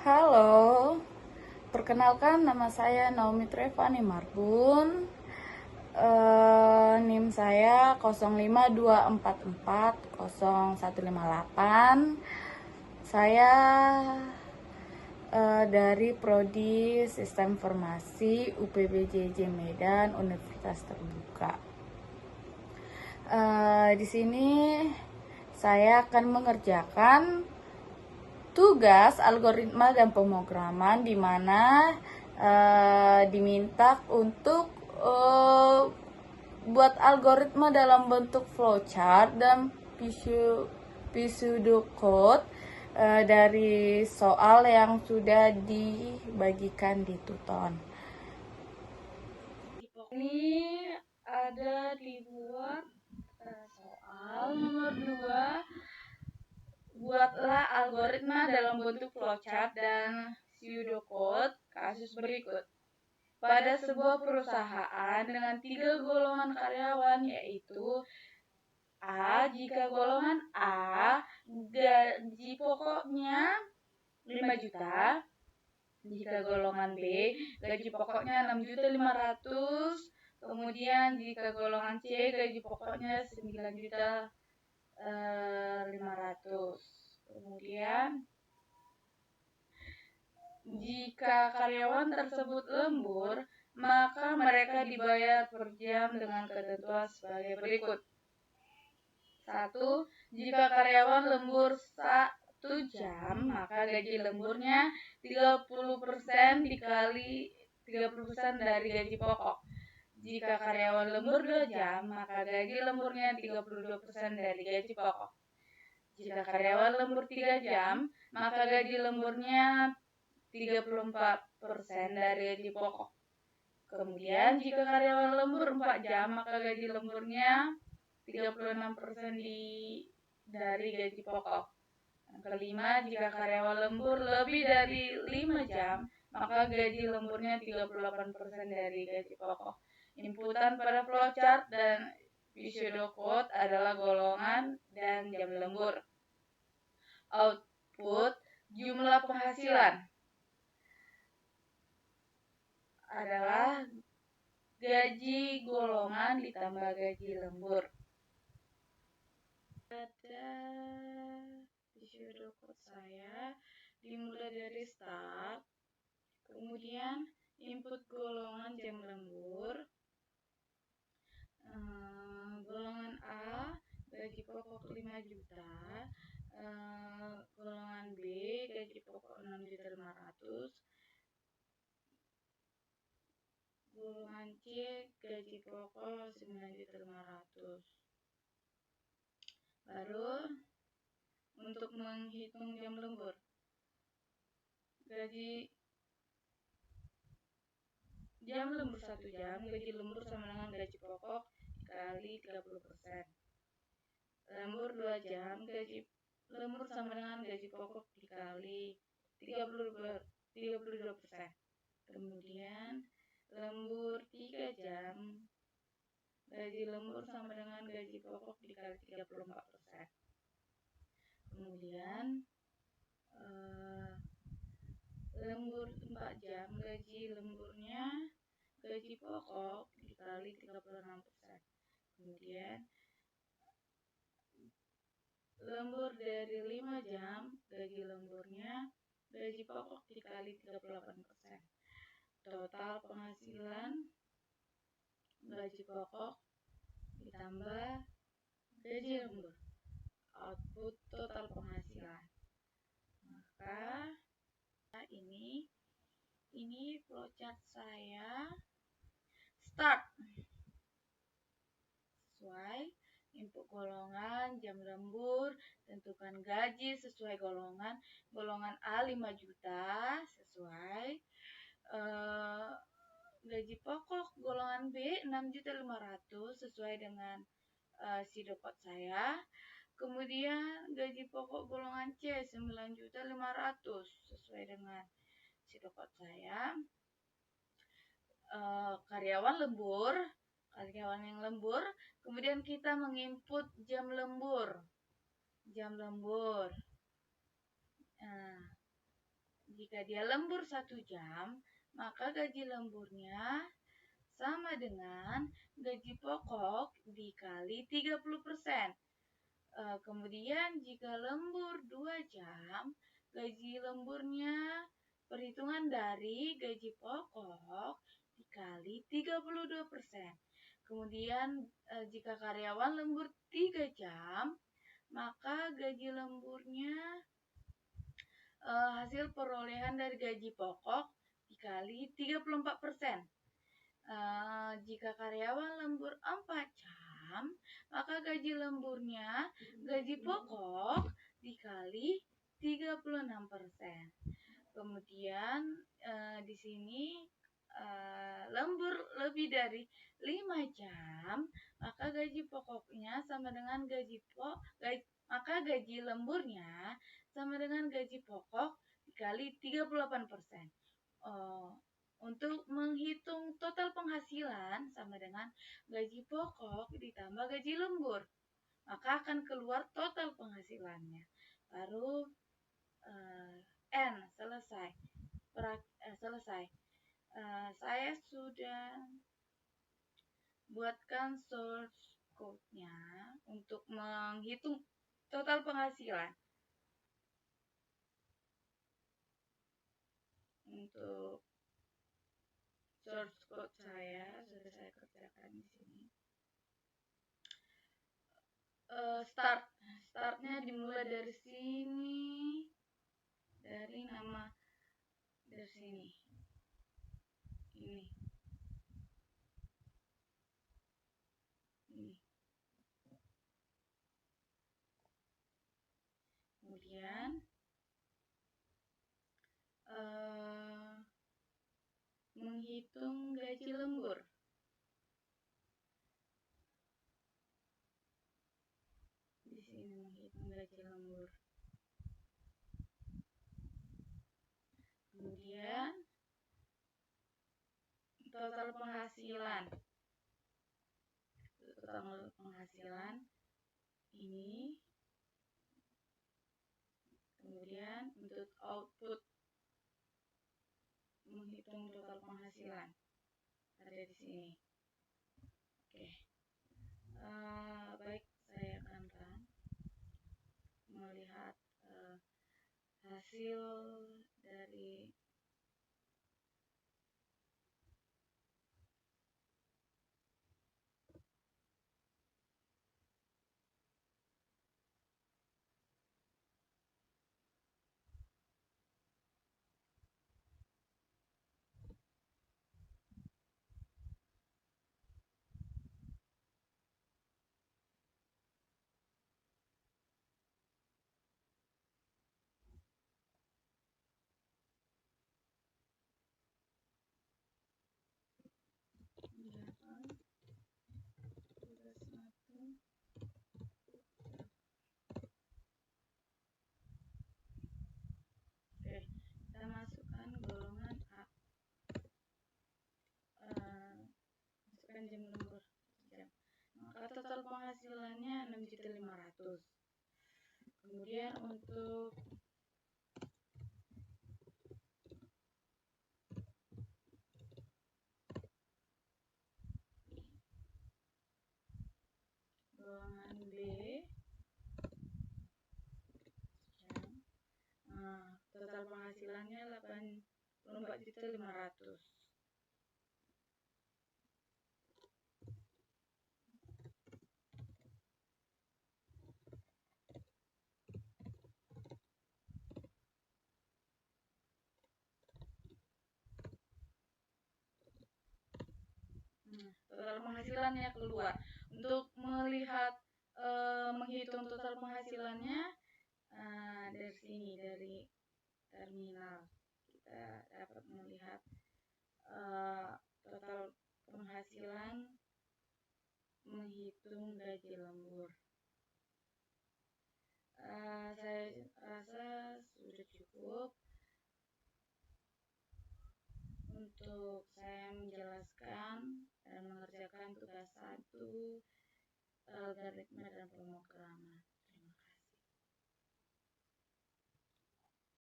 Halo, perkenalkan nama saya Naomi Trevani Marbun. NIM saya 05244018. Saya dari Prodi Sistem Informasi UPBJJ Medan Universitas Terbuka. Di sini saya akan mengerjakan tugas algoritma dan pemrograman di mana diminta untuk buat algoritma dalam bentuk flowchart dan pseudocode dari soal yang sudah dibagikan di Tuton. Ini ada dibuat soal nomor 2. Buatlah algoritma dalam bentuk flowchart dan pseudocode kasus berikut. Pada sebuah perusahaan dengan 3 golongan karyawan, yaitu A, jika golongan A gaji pokoknya 5 juta, jika golongan B gaji pokoknya 6.500.000, kemudian jika golongan C gaji pokoknya 9.500.000. Kemudian jika karyawan tersebut lembur, maka mereka dibayar per jam dengan ketentuan sebagai berikut. 1. Jika karyawan lembur 1 jam, maka gaji lemburnya 30% dikali 30% dari gaji pokok. Jika karyawan lembur 2 jam, maka gaji lemburnya 32% dari gaji pokok. Jika karyawan lembur 3 jam, maka gaji lemburnya 34% dari gaji pokok. Kemudian jika karyawan lembur 4 jam, maka gaji lemburnya 36% dari gaji pokok. Yang kelima, jika karyawan lembur lebih dari 5 jam, maka gaji lemburnya 38% dari gaji pokok. Inputan pada flowchart dan pseudocode adalah golongan dan jam lembur. Output jumlah penghasilan adalah gaji golongan ditambah gaji lembur. Ada pseudocode saya dimulai dari start, kemudian input golongan jam lembur. Golongan A gaji pokok 5 juta, golongan B gaji pokok 6.500.000, golongan C gaji pokok 9.500.000. Baru untuk menghitung jam lembur, gaji jam lembur 1 jam, gaji lembur sama dengan gaji pokok dikali 30%. Lembur 2 jam, gaji lembur sama dengan gaji pokok dikali 32%. Kemudian lembur 3 jam, gaji lembur sama dengan gaji pokok dikali 34%. Kemudian lembur 4 jam, gaji lemburnya gaji pokok dikali 36%. Kemudian lembur dari 5 jam, gaji lemburnya gaji pokok dikali 38%. Total penghasilan gaji pokok ditambah gaji lembur. Output total penghasilan. Maka ini flowchart saya. Start. Sesuai input golongan, jam lembur, tentukan gaji sesuai golongan. Golongan A 5 juta sesuai. Gaji pokok golongan B 6.500.000 sesuai dengan pseudocode saya. Kemudian gaji pokok golongan C 9.500.000 sesuai dengan pseudocode saya. Karyawan yang lembur, kemudian kita menginput jam lembur. Jika dia lembur 1 jam, maka gaji lemburnya sama dengan gaji pokok dikali 30%. Kemudian jika lembur 2 jam, gaji lemburnya perhitungan dari gaji pokok dikali 32%. Kemudian jika karyawan lembur 3 jam, maka gaji lemburnya hasil perolehan dari gaji pokok dikali 34%. Jika karyawan lembur 4 jam, maka gaji lemburnya gaji pokok dikali 36%. Kemudian di sini lembur lebih dari 5 jam, maka gaji pokoknya sama dengan maka gaji lemburnya sama dengan gaji pokok dikali 38%. Untuk menghitung total penghasilan sama dengan gaji pokok ditambah gaji lembur, maka akan keluar total penghasilannya. Baru N selesai. Saya sudah buatkan source code-nya untuk menghitung total penghasilan. Untuk source code saya sudah saya kerjakan di sini. Startnya dimulai dari sini, dari nama dari sini. Ini. Kemudian menghitung gaji lembur. Di sini menghitung gaji lembur. Kemudian total penghasilan. Total penghasilan ini. Kemudian untuk output menghitung total penghasilan ada di sini. Oke. Baik, saya akan melihat hasil dari kita masukkan golongan A. Masukkan jam lembur jam. Maka total penghasilannya 6.500.000. Kemudian untuk golongan B, total penghasilannya 84.500.000. Total penghasilannya keluar. Untuk melihat menghitung total penghasilannya dari sini, dari terminal kita dapat melihat total penghasilan menghitung gaji lembur. Saya rasa sudah cukup untuk saya menjelaskan dan mengerjakan tugas 1 algoritma dan pemrograman.